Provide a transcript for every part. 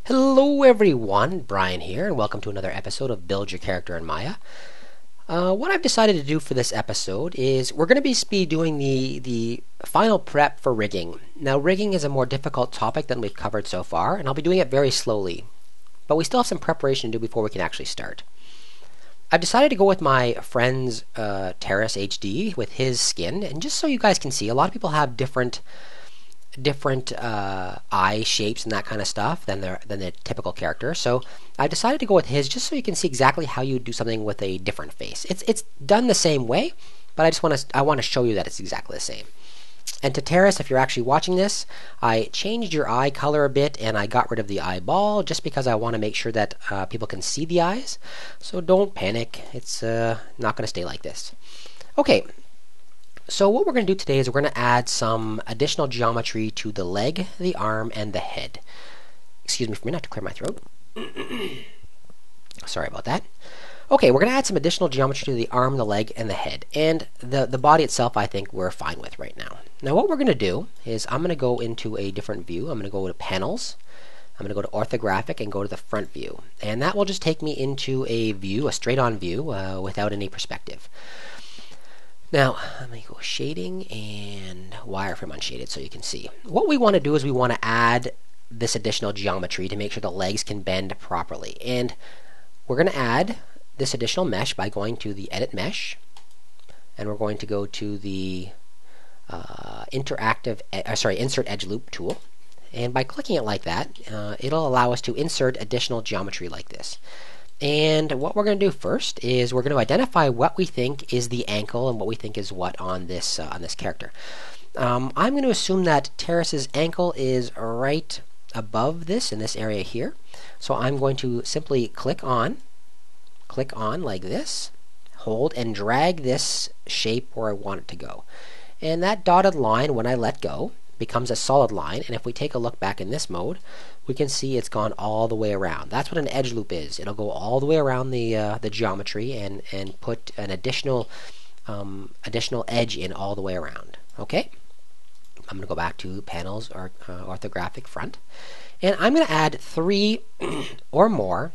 Hello everyone, Brian here, and welcome to another episode of Build Your Character in Maya. What I've decided to do for this episode is we're going to be doing the final prep for rigging. Now, rigging is a more difficult topic than we've covered so far, and I'll be doing it very slowly. But we still have some preparation to do before we can actually start. I've decided to go with my friend's Terrace HD with his skin, and just so you guys can see, a lot of people have different eye shapes and that kind of stuff than the typical character. So I've decided to go with his just so you can see exactly how you do something with a different face. It's done the same way, but I want to show you that it's exactly the same. And to Terrace, if you're actually watching this, I changed your eye color a bit and I got rid of the eyeball just because I want to make sure that people can see the eyes. So don't panic. It's not going to stay like this. Okay. So what we're going to do today is we're going to add some additional geometry to the leg, the arm, and the head. Excuse me for a minute, I have to clear my throat. Sorry about that. Okay, we're going to add some additional geometry to the arm, the leg, and the head. And the body itself, I think we're fine with right now. Now what we're going to do is I'm going to go into a different view. I'm going to go to Panels. I'm going to go to Orthographic and go to the Front View. And that will just take me into a view, a straight-on view, without any perspective. Now, let me go Shading and Wireframe Unshaded so you can see. What we want to do is we want to add this additional geometry to make sure the legs can bend properly. And we're going to add this additional mesh by going to the Edit Mesh. And we're going to go to the Insert Edge Loop tool. And by clicking it like that, it'll allow us to insert additional geometry like this. And what we're going to do first is we're going to identify what we think is the ankle and what we think is what on this character. I'm going to assume that Terrace's ankle is right above this in this area here. So I'm going to simply click on like this, hold and drag this shape where I want it to go. And that dotted line, when I let go, becomes a solid line. And if we take a look back in this mode, we can see it's gone all the way around. That's what an edge loop is. It'll go all the way around the geometry and put an additional edge in all the way around. Okay? I'm going to go back to Panels or Orthographic Front. And I'm going to add 3 or more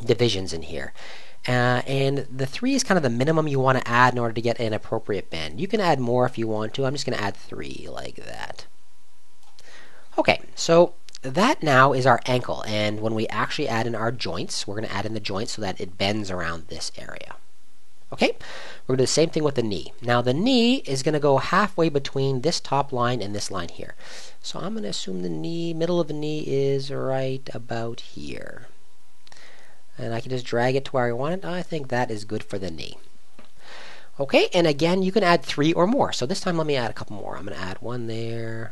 divisions in here. And the 3 is kind of the minimum you want to add in order to get an appropriate bend. You can add more if you want to. I'm just going to add 3 like that. Okay, so that now is our ankle, and when we actually add in our joints, we're going to add in the joints so that it bends around this area. Okay, we're going to do the same thing with the knee. Now the knee is going to go halfway between this top line and this line here. So I'm going to assume the middle of the knee is right about here. And I can just drag it to where I want it. I think that is good for the knee. Okay, and again, you can add 3 or more. So this time let me add a couple more. I'm going to add 1 there,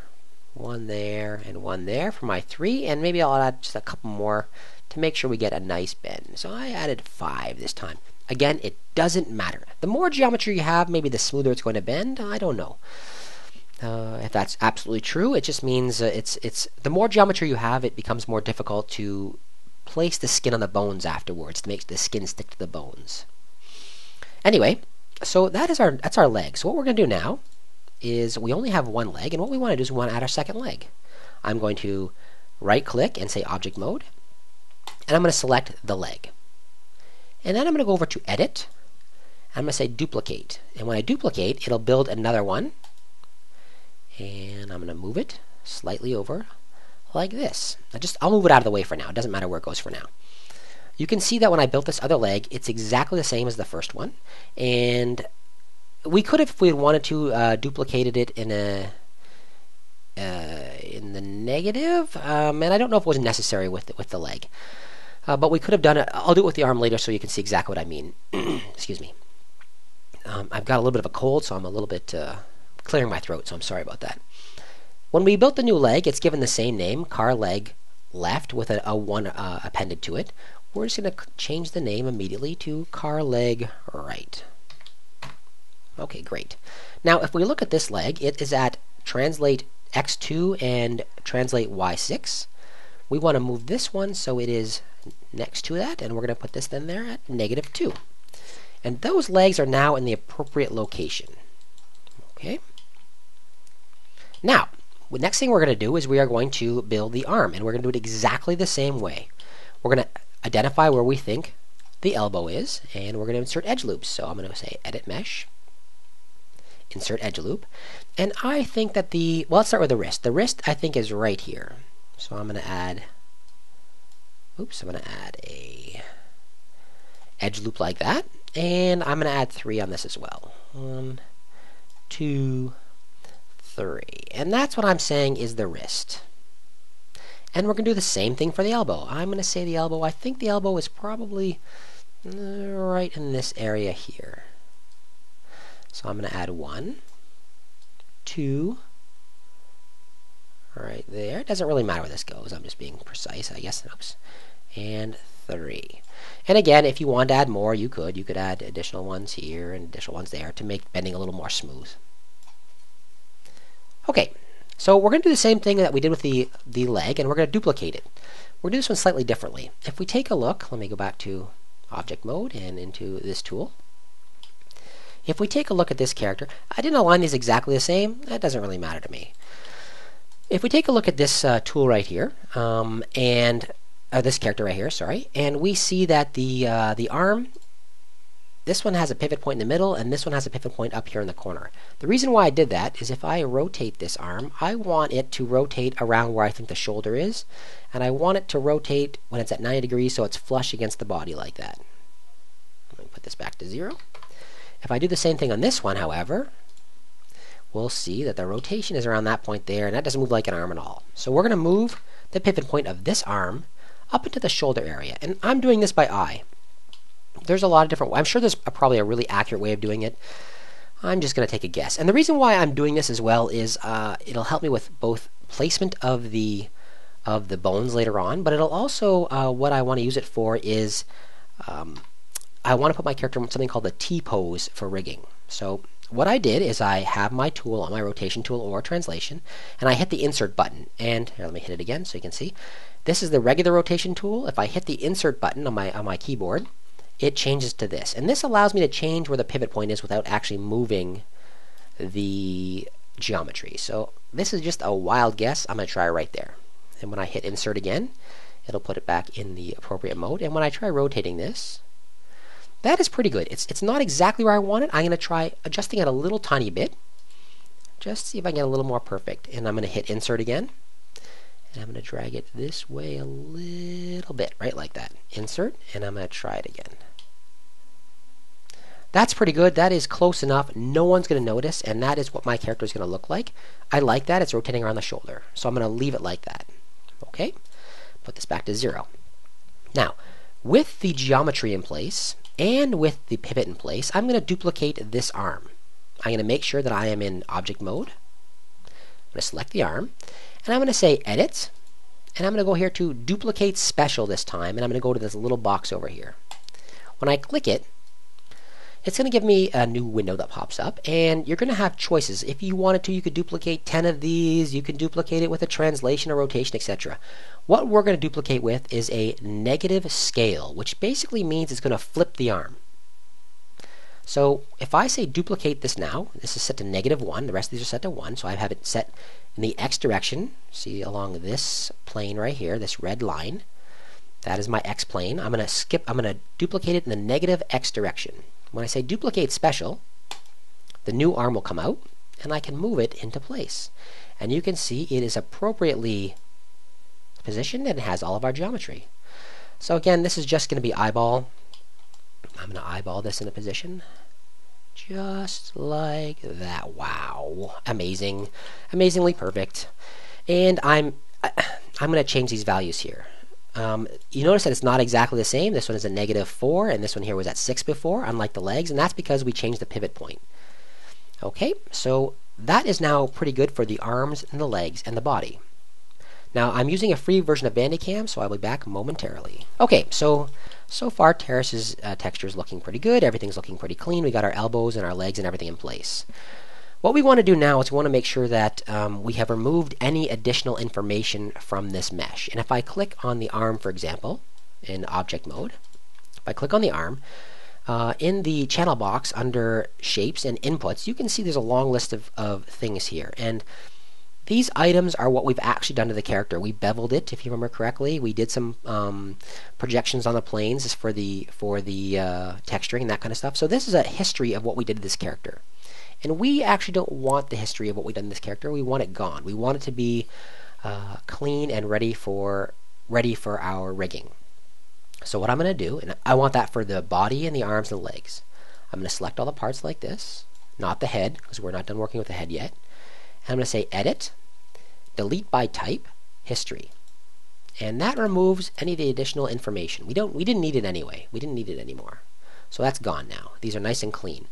1 there, and 1 there for my 3, and maybe I'll add just a couple more to make sure we get a nice bend. So I added 5 this time. Again, it doesn't matter. The more geometry you have, maybe the smoother it's going to bend. I don't know. If that's absolutely true, it just means the more geometry you have, it becomes more difficult to place the skin on the bones afterwards to make the skin stick to the bones. Anyway, so that's our leg. So what we're going to do now is we only have 1 leg, and what we want to do is we want to add our second leg. I'm going to right click and say Object Mode, and I'm going to select the leg. And then I'm going to go over to Edit, and I'm going to say Duplicate. And when I duplicate, it'll build another one, and I'm going to move it slightly over like this. I'll move it out of the way for now. It doesn't matter where it goes for now. You can see that when I built this other leg, it's exactly the same as the first one. And we could have, if we had wanted to, duplicated it in the negative. And I don't know if it was necessary with the leg. But we could have done it. I'll do it with the arm later so you can see exactly what I mean. Excuse me. I've got a little bit of a cold, so I'm a little bit clearing my throat, so I'm sorry about that. When we built the new leg, it's given the same name, Car Leg Left, with a 1 appended to it. We're just going to change the name immediately to Car Leg Right. Okay, great. Now, if we look at this leg, it is at Translate X2 and Translate Y6. We want to move this one so it is next to that, and we're going to put this then there at -2. And those legs are now in the appropriate location. Okay. Now, the next thing we're going to do is we are going to build the arm, and we're going to do it exactly the same way. We're going to identify where we think the elbow is, and we're going to insert edge loops. So I'm going to say Edit Mesh, insert edge loop, and I think that well, let's start with the wrist. The wrist I think is right here. So I'm going to add, I'm going to add a edge loop like that, and I'm going to add 3 on this as well. 1, 2, 3, and that's what I'm saying is the wrist. And we're going to do the same thing for the elbow. I'm going to say the elbow, I think the elbow is probably right in this area here. So I'm going to add 1, 2, right there. It doesn't really matter where this goes. I'm just being precise, I guess. Oops. And 3. And again, if you want to add more, you could. You could add additional ones here and additional ones there to make bending a little more smooth. Okay, so we're going to do the same thing that we did with the leg, and we're going to duplicate it. We're going to do this one slightly differently. If we take a look, let me go back to Object Mode and into this tool. If we take a look at this character, I didn't align these exactly the same. That doesn't really matter to me. If we take a look at this tool right here, and this character right here, sorry, and we see that the arm, this one has a pivot point in the middle, and this one has a pivot point up here in the corner. The reason why I did that is if I rotate this arm, I want it to rotate around where I think the shoulder is, and I want it to rotate when it's at 90 degrees so it's flush against the body like that. Let me put this back to 0. If I do the same thing on this one, however, we'll see that the rotation is around that point there, and that doesn't move like an arm at all. So we're going to move the pivot point of this arm up into the shoulder area, and I'm doing this by eye. There's a lot of different, I'm sure there's probably a really accurate way of doing it. I'm just going to take a guess. And the reason why I'm doing this as well is it'll help me with both placement of the bones later on, but it'll also, what I want to use it for is, I want to put my character in something called the T-pose for rigging. So what I did is I have my tool on my rotation tool or translation, and I hit the insert button. And here, let me hit it again so you can see. This is the regular rotation tool. If I hit the insert button on my keyboard, it changes to this. And this allows me to change where the pivot point is without actually moving the geometry. So this is just a wild guess. I'm going to try right there. And when I hit insert again, it'll put it back in the appropriate mode. And when I try rotating this, that is pretty good. It's not exactly where I want it. I'm going to try adjusting it a little tiny bit. Just see if I can get a little more perfect. And I'm going to hit insert again. And I'm going to drag it this way a little bit, right like that. Insert, and I'm going to try it again. That's pretty good. That is close enough. No one's going to notice, and that is what my character is going to look like. I like that. It's rotating around the shoulder. So I'm going to leave it like that. Okay? Put this back to 0. Now, with the geometry in place, and with the pivot in place, I'm going to duplicate this arm. I'm going to make sure that I am in object mode. I'm going to select the arm, and I'm going to say Edit, and I'm going to go here to Duplicate Special this time, and I'm going to go to this little box over here. When I click it, it's going to give me a new window that pops up, and you're going to have choices. If you wanted to, you could duplicate 10 of these. You can duplicate it with a translation or rotation, etc. What we're going to duplicate with is a negative scale, which basically means it's going to flip the arm. So if I say duplicate this now, this is set to -1. The rest of these are set to 1, so I have it set in the X direction. See along this plane right here, this red line. That is my X plane. I'm going to duplicate it in the negative X direction. When I say duplicate special, the new arm will come out, and I can move it into place. And you can see it is appropriately positioned and it has all of our geometry. So again, this is just going to be eyeball. I'm going to eyeball this into position. Just like that. Wow. Amazing. Amazingly perfect. And I'm going to change these values here. You notice that it's not exactly the same. This one is a -4, and this one here was at 6 before, unlike the legs, and that's because we changed the pivot point. Okay, so that is now pretty good for the arms and the legs and the body. Now, I'm using a free version of Bandicam, so I'll be back momentarily. Okay, so far Terrace's texture is looking pretty good. Everything's looking pretty clean. We got our elbows and our legs and everything in place. What we want to do now is we want to make sure that we have removed any additional information from this mesh. And if I click on the arm, for example, in object mode, if I click on the arm, in the channel box under shapes and inputs, you can see there's a long list of things here. And These items are what we've actually done to the character. We beveled it, if you remember correctly. We did some projections on the planes for the texturing and that kind of stuff. So this is a history of what we did to this character. And we actually don't want the history of what we've done to this character. We want it gone. We want it to be clean and ready for our rigging. So what I'm going to do, and I want that for the body and the arms and the legs. I'm going to select all the parts like this, not the head, because we're not done working with the head yet. And I'm going to say Edit, Delete by Type, History. And that removes any of the additional information. We didn't need it anyway. We didn't need it anymore. So that's gone now. These are nice and clean.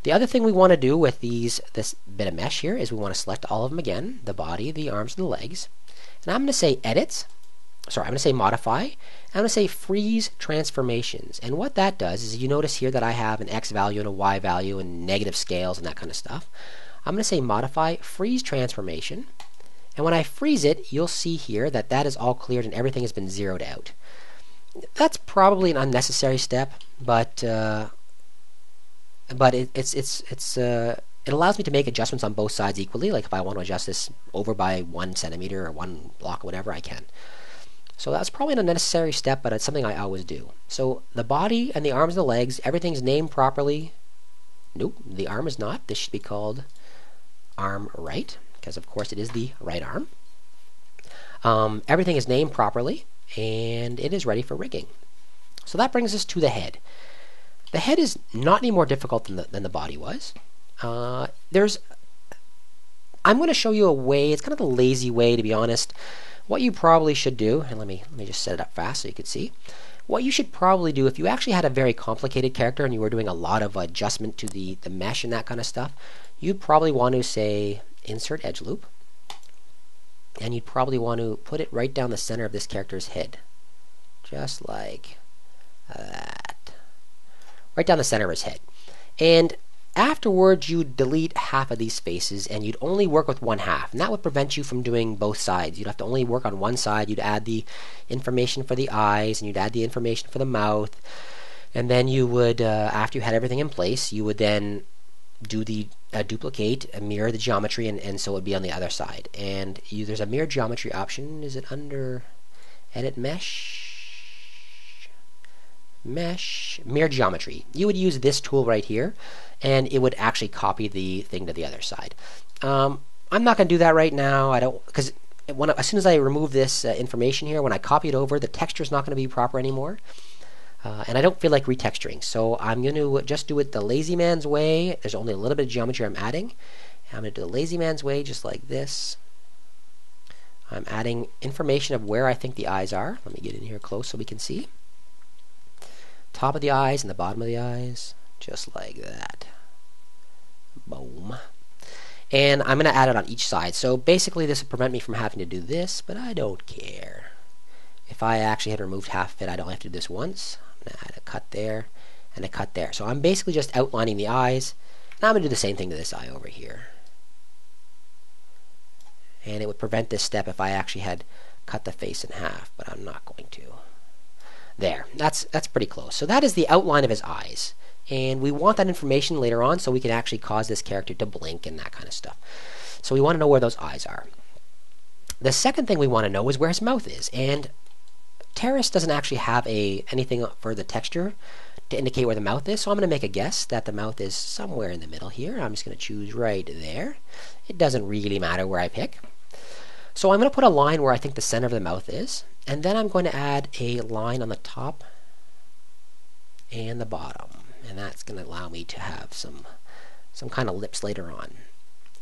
The other thing we want to do with this bit of mesh here is we want to select all of them again, the body, the arms, and the legs. And I'm going to say I'm going to say Modify, and I'm going to say Freeze Transformations. And what that does is you notice here that I have an X value and a Y value and negative scales and that kind of stuff. I'm going to say Modify, Freeze Transformation. And when I freeze it, you'll see here that that is all cleared and everything has been zeroed out. That's probably an unnecessary step, but it allows me to make adjustments on both sides equally. Like if I want to adjust this over by 1 centimeter or 1 block or whatever, I can. So that's probably an unnecessary step, but it's something I always do. So the body and the arms and the legs, everything's named properly. Nope, the arm is not. This should be called arm right, because of course it is the right arm. Everything is named properly, and it is ready for rigging. So that brings us to the head. The head is not any more difficult than the body was. I'm going to show you a way. It's kind of a lazy way, to be honest. What you probably should do, and let me just set it up fast so you can see. What you should probably do, if you actually had a very complicated character and you were doing a lot of adjustment to the mesh and that kind of stuff, you'd probably want to say Insert Edge Loop, and you'd probably want to put it right down the center of this character's head, just like that, right down the center of his head. And afterwards, you'd delete half of these spaces, and you'd only work with one half, and that would prevent you from doing both sides. You'd have to only work on one side. You'd add the information for the eyes, and you'd add the information for the mouth, and then you would, after you had everything in place, you would then do the duplicate, mirror the geometry, and so it would be on the other side. And there's a mirror geometry option. Is it under Edit Mesh? Mirror Geometry. You would use this tool right here, and it would actually copy the thing to the other side. I'm not going to do that right now. I don't, because as soon as I remove this information here, when I copy it over, the texture is not going to be proper anymore, and I don't feel like retexturing. So I'm going to just do it the lazy man's way. There's only a little bit of geometry I'm adding. I'm going to do the lazy man's way, just like this. I'm adding information of where I think the eyes are. Let me get in here close so we can see. Top of the eyes and the bottom of the eyes, just like that. Boom. And I'm going to add it on each side. So basically this will prevent me from having to do this, but I don't care. If I actually had removed half of it, I don't have to do this once. I'm going to add a cut there and a cut there. So I'm basically just outlining the eyes. Now I'm going to do the same thing to this eye over here. And it would prevent this step if I actually had cut the face in half, but I'm not going to. There, that's pretty close. So that is the outline of his eyes. And we want that information later on so we can actually cause this character to blink and that kind of stuff. So we want to know where those eyes are. The second thing we want to know is where his mouth is. And Terrace doesn't actually have anything for the texture to indicate where the mouth is, so I'm going to make a guess that the mouth is somewhere in the middle here. I'm just going to choose right there. It doesn't really matter where I pick. So I'm going to put a line where I think the center of the mouth is, and then I'm going to add a line on the top and the bottom, and that's going to allow me to have some kind of lips later on.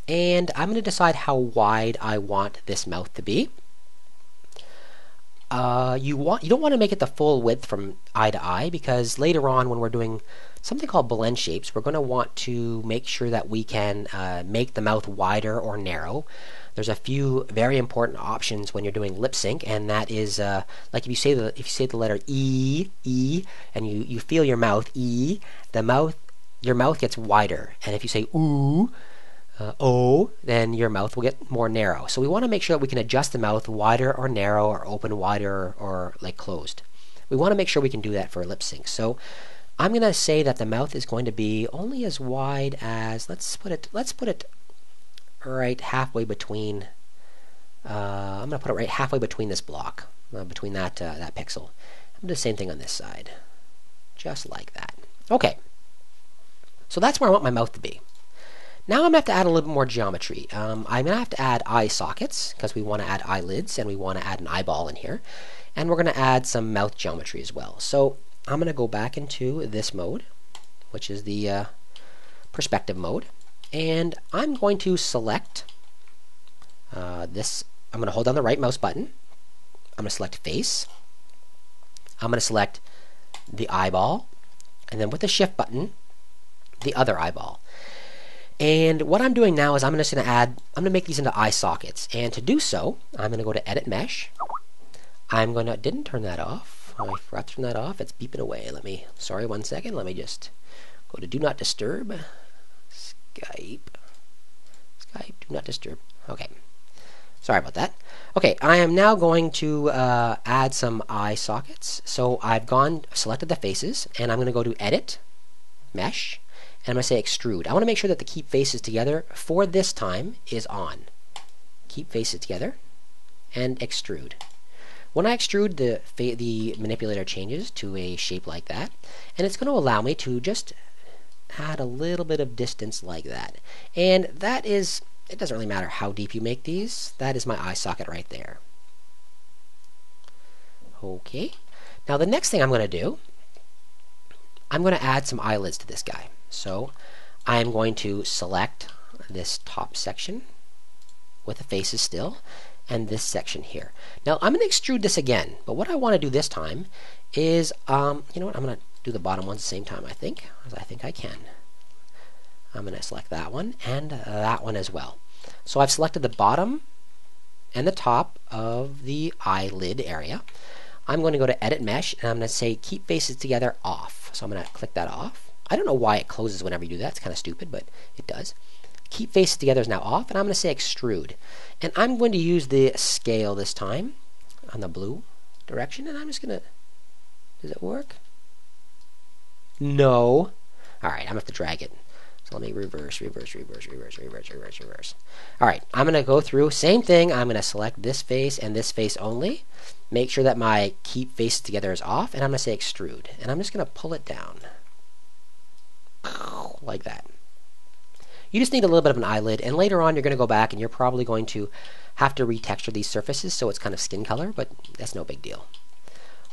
And I'm going to decide how wide I want this mouth to be. You don't want to make it the full width from eye to eye, because later on when we're doing something called blend shapes, we're going to want to make sure that we can make the mouth wider or narrow. There's a few very important options when you're doing lip sync, and that is like if you say the letter E, and you feel your mouth E, your mouth gets wider, and if you say ooh, O, then your mouth will get more narrow. So we want to make sure that we can adjust the mouth wider or narrow, or open wider or like closed. We want to make sure we can do that for lip sync. So I'm going to say that the mouth is going to be only as wide as, let's put it right halfway between I'm going to put it right halfway between this block, between that pixel. I'm going to do the same thing on this side, just like that. Okay, so that's where I want my mouth to be. Now I'm going to have to add a little bit more geometry. I'm going to have to add eye sockets, because we want to add eyelids, and we want to add an eyeball in here. And we're going to add some mouth geometry as well. So I'm going to go back into this mode, which is the perspective mode. And I'm going to select this. I'm going to hold down the right mouse button. I'm going to select face. I'm going to select the eyeball. And then with the shift button, the other eyeball. And what I'm doing now is I'm just going to make these into eye sockets. And to do so, I'm going to go to Edit Mesh. I'm going to, didn't turn that off. I forgot to turn that off. It's beeping away. Sorry, 1 second. Let me just go to Do Not Disturb. Skype, Do Not Disturb. Okay. Sorry about that. Okay, I am now going to add some eye sockets. So I've selected the faces, and I'm going to go to Edit, Mesh, and I'm going to say Extrude. I want to make sure that the Keep Faces Together for this time is on. Keep Faces Together, and Extrude. When I extrude, the manipulator changes to a shape like that, and it's going to allow me to just add a little bit of distance like that. And that is, it doesn't really matter how deep you make these, that is my eye socket right there. Okay, now the next thing I'm going to do, I'm going to add some eyelids to this guy. So I'm going to select this top section with the faces still, and this section here. Now I'm going to extrude this again, but what I want to do this time is, you know what, I'm going to do the bottom ones at the same time, I think, because I think I can. I'm going to select that one and that one as well. So I've selected the bottom and the top of the eyelid area. I'm going to go to Edit Mesh, and I'm going to say Keep Faces Together Off. So I'm going to click that off. I don't know why it closes whenever you do that. It's kind of stupid, but it does. Keep Faces Together is now off, and I'm going to say Extrude. And I'm going to use the scale this time on the blue direction, and I'm just going to... Does it work? No. Alright, I'm going to have to drag it. So let me reverse. Alright, I'm going to go through, same thing, I'm going to select this face and this face only. Make sure that my Keep Faces Together is off, and I'm going to say Extrude. And I'm just going to pull it down. Like that. You just need a little bit of an eyelid, and later on you're going to go back and you're probably going to have to retexture these surfaces so it's kind of skin color, but that's no big deal.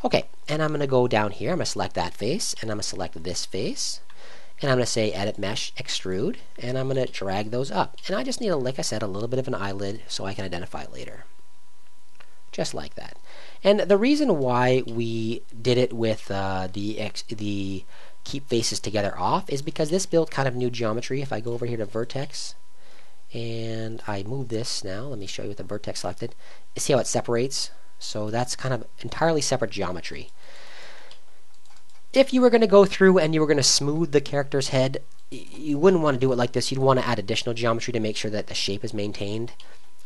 Okay, and I'm going to go down here, I'm going to select that face, and I'm going to select this face, and I'm going to say Edit Mesh, Extrude, and I'm going to drag those up. And I just need, like I said, a little bit of an eyelid so I can identify it later. Just like that. And the reason why we did it with the Keep Faces Together off is because this built kind of new geometry. If I go over here to Vertex and I move this now, let me show you with the vertex selected. See how it separates? So that's kind of entirely separate geometry. If you were going to go through and you were going to smooth the character's head, you wouldn't want to do it like this. You'd want to add additional geometry to make sure that the shape is maintained.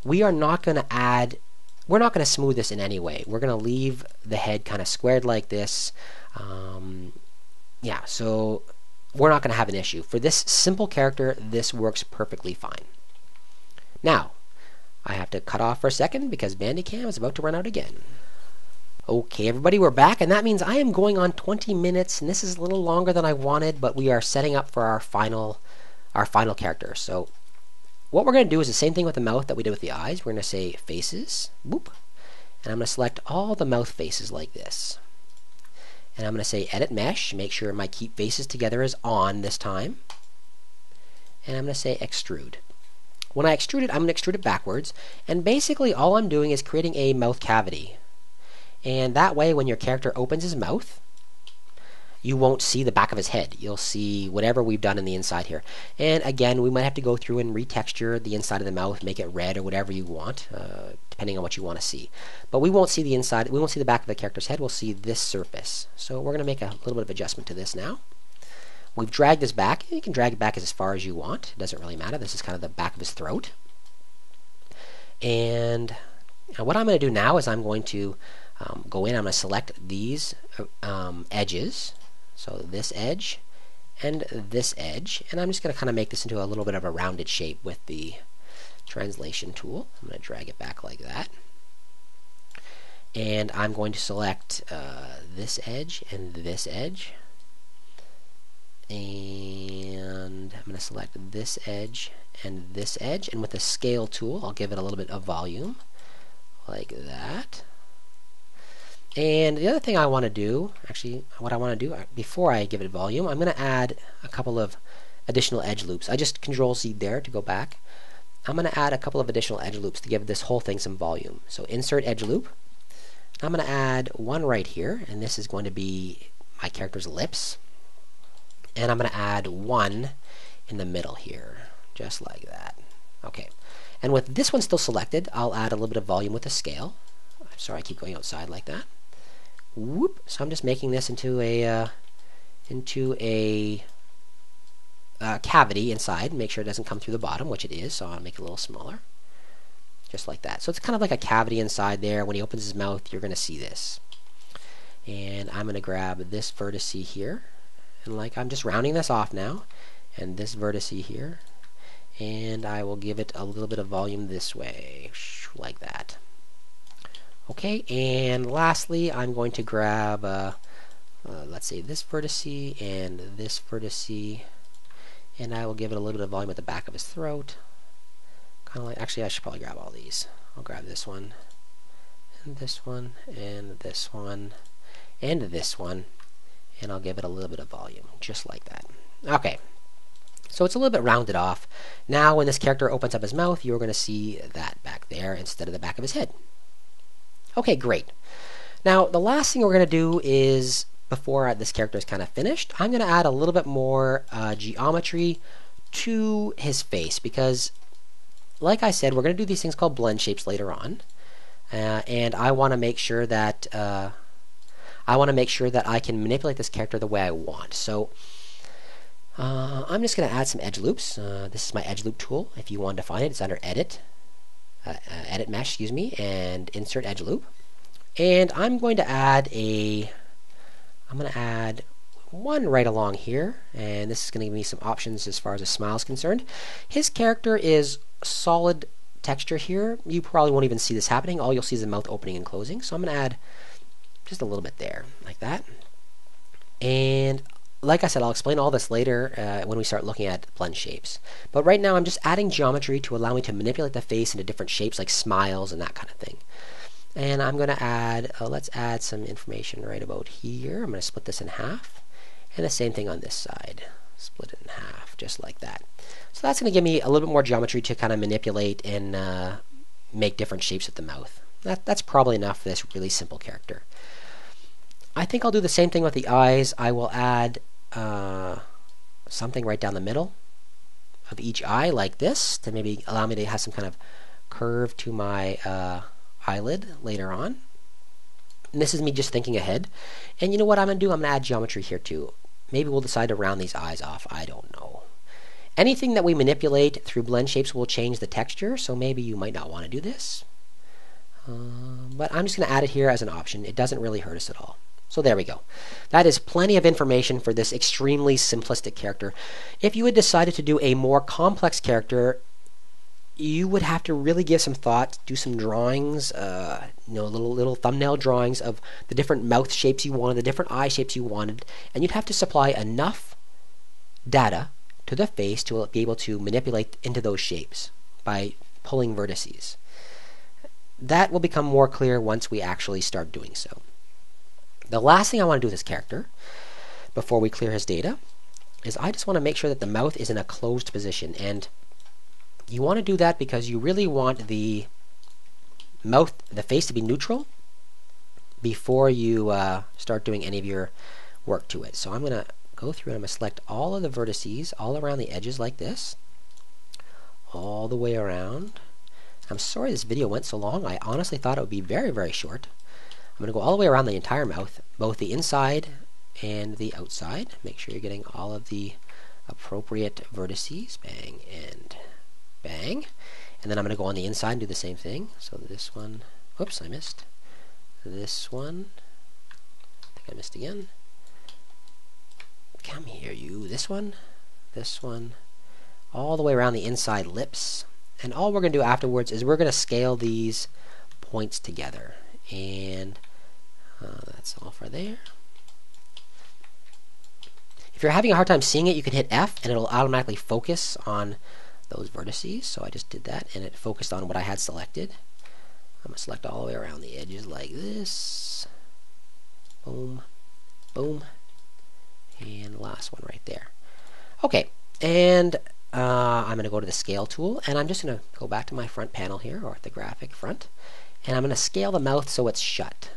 We're not going to smooth this in any way. We're going to leave the head kind of squared like this. Yeah, so we're not going to have an issue. For this simple character, this works perfectly fine. Now, I have to cut off for a second because Bandicam is about to run out again. Okay, everybody, we're back, and that means I am going on 20 minutes, and this is a little longer than I wanted, but we are setting up for our final character. So what we're going to do is the same thing with the mouth that we did with the eyes. We're going to say faces, boop, and I'm going to select all the mouth faces like this. And I'm going to say Edit Mesh, make sure my Keep Faces Together is on this time. And I'm going to say Extrude. When I extrude it, I'm going to extrude it backwards. And basically all I'm doing is creating a mouth cavity. And that way when your character opens his mouth, you won't see the back of his head. You'll see whatever we've done in the inside here. And again, we might have to go through and retexture the inside of the mouth, make it red or whatever you want, depending on what you want to see. But we won't see the inside, we won't see the back of the character's head, we'll see this surface. So we're going to make a little bit of adjustment to this now. We've dragged this back. You can drag it back as far as you want. It doesn't really matter. This is kind of the back of his throat. And what I'm going to do now is I'm going to go in, I'm going to select these edges. So this edge and this edge, and I'm just going to kind of make this into a little bit of a rounded shape with the translation tool. I'm going to drag it back like that. And I'm going to select this edge and this edge. And I'm going to select this edge and this edge. And with the scale tool, I'll give it a little bit of volume, like that. And the other thing I want to do, actually, what I want to do before I give it volume, I'm going to add a couple of additional edge loops. I just Control-Z there to go back. I'm going to add a couple of additional edge loops to give this whole thing some volume. So insert edge loop. I'm going to add one right here, and this is going to be my character's lips. And I'm going to add one in the middle here, just like that. Okay. And with this one still selected, I'll add a little bit of volume with the scale. Sorry, I keep going outside like that. Whoop. So I'm just making this into a cavity inside. Make sure it doesn't come through the bottom, which it is. So I'll make it a little smaller, just like that. So it's kind of like a cavity inside there. When he opens his mouth, you're going to see this. And I'm going to grab this vertex here, and like I'm just rounding this off now, and this vertex here, and I will give it a little bit of volume this way, like that. Okay, and lastly, I'm going to grab, let's say, this vertex and this vertex, and I will give it a little bit of volume at the back of his throat. Kind of like, actually, I should probably grab all these. I'll grab this one, and this one, and this one, and this one, and I'll give it a little bit of volume, just like that. Okay, so it's a little bit rounded off. Now, when this character opens up his mouth, you're going to see that back there instead of the back of his head. Okay, great. Now, the last thing we're going to do is, before this character is kind of finished, I'm going to add a little bit more geometry to his face, because, like I said, we're going to do these things called blend shapes later on, and I want to make sure that I can manipulate this character the way I want. So I'm just going to add some edge loops. This is my edge loop tool. If you want to find it, it's under Edit. Edit Mesh, excuse me, and Insert Edge Loop. And I'm going to add one right along here, and this is going to give me some options as far as a smile is concerned. His character is solid texture here. You probably won't even see this happening. All you'll see is the mouth opening and closing. So I'm going to add just a little bit there, like that. And like I said, I'll explain all this later when we start looking at blend shapes. But right now I'm just adding geometry to allow me to manipulate the face into different shapes like smiles and that kind of thing. And I'm going to add, let's add some information right about here. I'm going to split this in half. And the same thing on this side. Split it in half, just like that. So that's going to give me a little bit more geometry to kind of manipulate and make different shapes with the mouth. That's probably enough for this really simple character. I think I'll do the same thing with the eyes. I will add something right down the middle of each eye like this to maybe allow me to have some kind of curve to my eyelid later on. And this is me just thinking ahead. And you know what I'm going to do? I'm going to add geometry here too. Maybe we'll decide to round these eyes off. I don't know. Anything that we manipulate through blend shapes will change the texture, so maybe you might not want to do this. But I'm just going to add it here as an option. It doesn't really hurt us at all. So there we go. That is plenty of information for this extremely simplistic character. If you had decided to do a more complex character, you would have to really give some thought, do some drawings, little thumbnail drawings of the different mouth shapes you wanted, the different eye shapes you wanted, and you'd have to supply enough data to the face to be able to manipulate into those shapes by pulling vertices. That will become more clear once we actually start doing so. The last thing I want to do with this character, before we clear his data, is I just want to make sure that the mouth is in a closed position. And you want to do that because you really want the face to be neutral before you start doing any of your work to it. So I'm going to go through and I'm going to select all of the vertices all around the edges like this, all the way around. I'm sorry this video went so long. I honestly thought it would be very, very short. I'm going to go all the way around the entire mouth, both the inside and the outside. Make sure you're getting all of the appropriate vertices. Bang and bang. And then I'm going to go on the inside and do the same thing. So this one, whoops, I missed. This one, I think I missed again. Come here, you. This one, all the way around the inside lips. And all we're going to do afterwards is we're going to scale these points together. And that's all for there. If you're having a hard time seeing it, you can hit F and it'll automatically focus on those vertices. So I just did that and it focused on what I had selected. I'm going to select all the way around the edges like this. Boom, boom, and the last one right there. Okay, and I'm going to go to the scale tool, and I'm just going to go back to my front panel here, or the graphic front, and I'm going to scale the mouth so it's shut.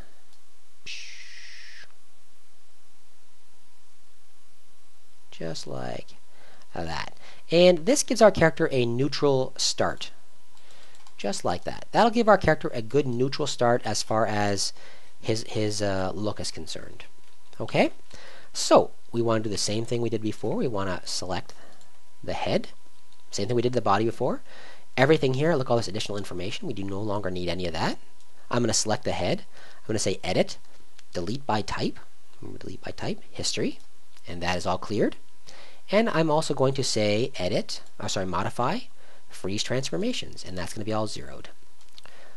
Just like that. And this gives our character a neutral start. Just like that. That'll give our character a good neutral start as far as his look is concerned. Okay? So, we want to do the same thing we did before. We want to select the head. Same thing we did the body before. Everything here, look at all this additional information. We do no longer need any of that. I'm going to select the head. I'm going to say Edit, Delete by Type. Delete by Type, History. And that is all cleared. And I'm also going to say Modify, Freeze Transformations. And that's going to be all zeroed.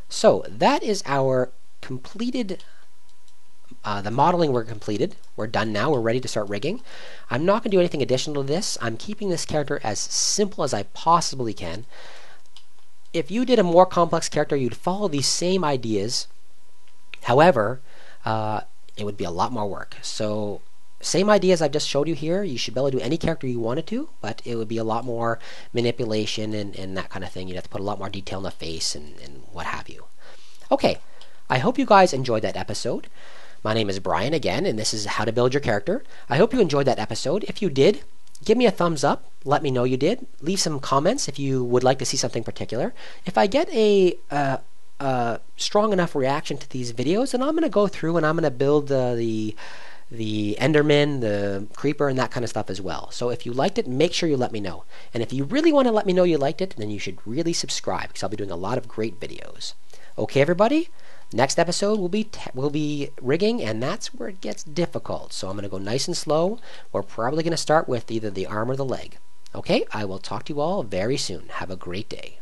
So, that is our completed the modeling we're completed. We're done now. We're ready to start rigging. I'm not going to do anything additional to this. I'm keeping this character as simple as I possibly can. If you did a more complex character, you'd follow these same ideas. However, it would be a lot more work. So, same ideas I've just showed you here. You should be able to do any character you wanted to, but it would be a lot more manipulation and that kind of thing. You'd have to put a lot more detail in the face and what have you. Okay, I hope you guys enjoyed that episode. My name is Brian again, and this is How to Build Your Character. I hope you enjoyed that episode. If you did, give me a thumbs up. Let me know you did. Leave some comments if you would like to see something particular. If I get a strong enough reaction to these videos, then I'm going to go through and I'm going to build the Enderman, the Creeper, and that kind of stuff as well. So if you liked it, make sure you let me know. And if you really want to let me know you liked it, then you should really subscribe, because I'll be doing a lot of great videos. Okay, everybody? Next episode will be rigging, and that's where it gets difficult. So I'm going to go nice and slow. We're probably going to start with either the arm or the leg. Okay, I will talk to you all very soon. Have a great day.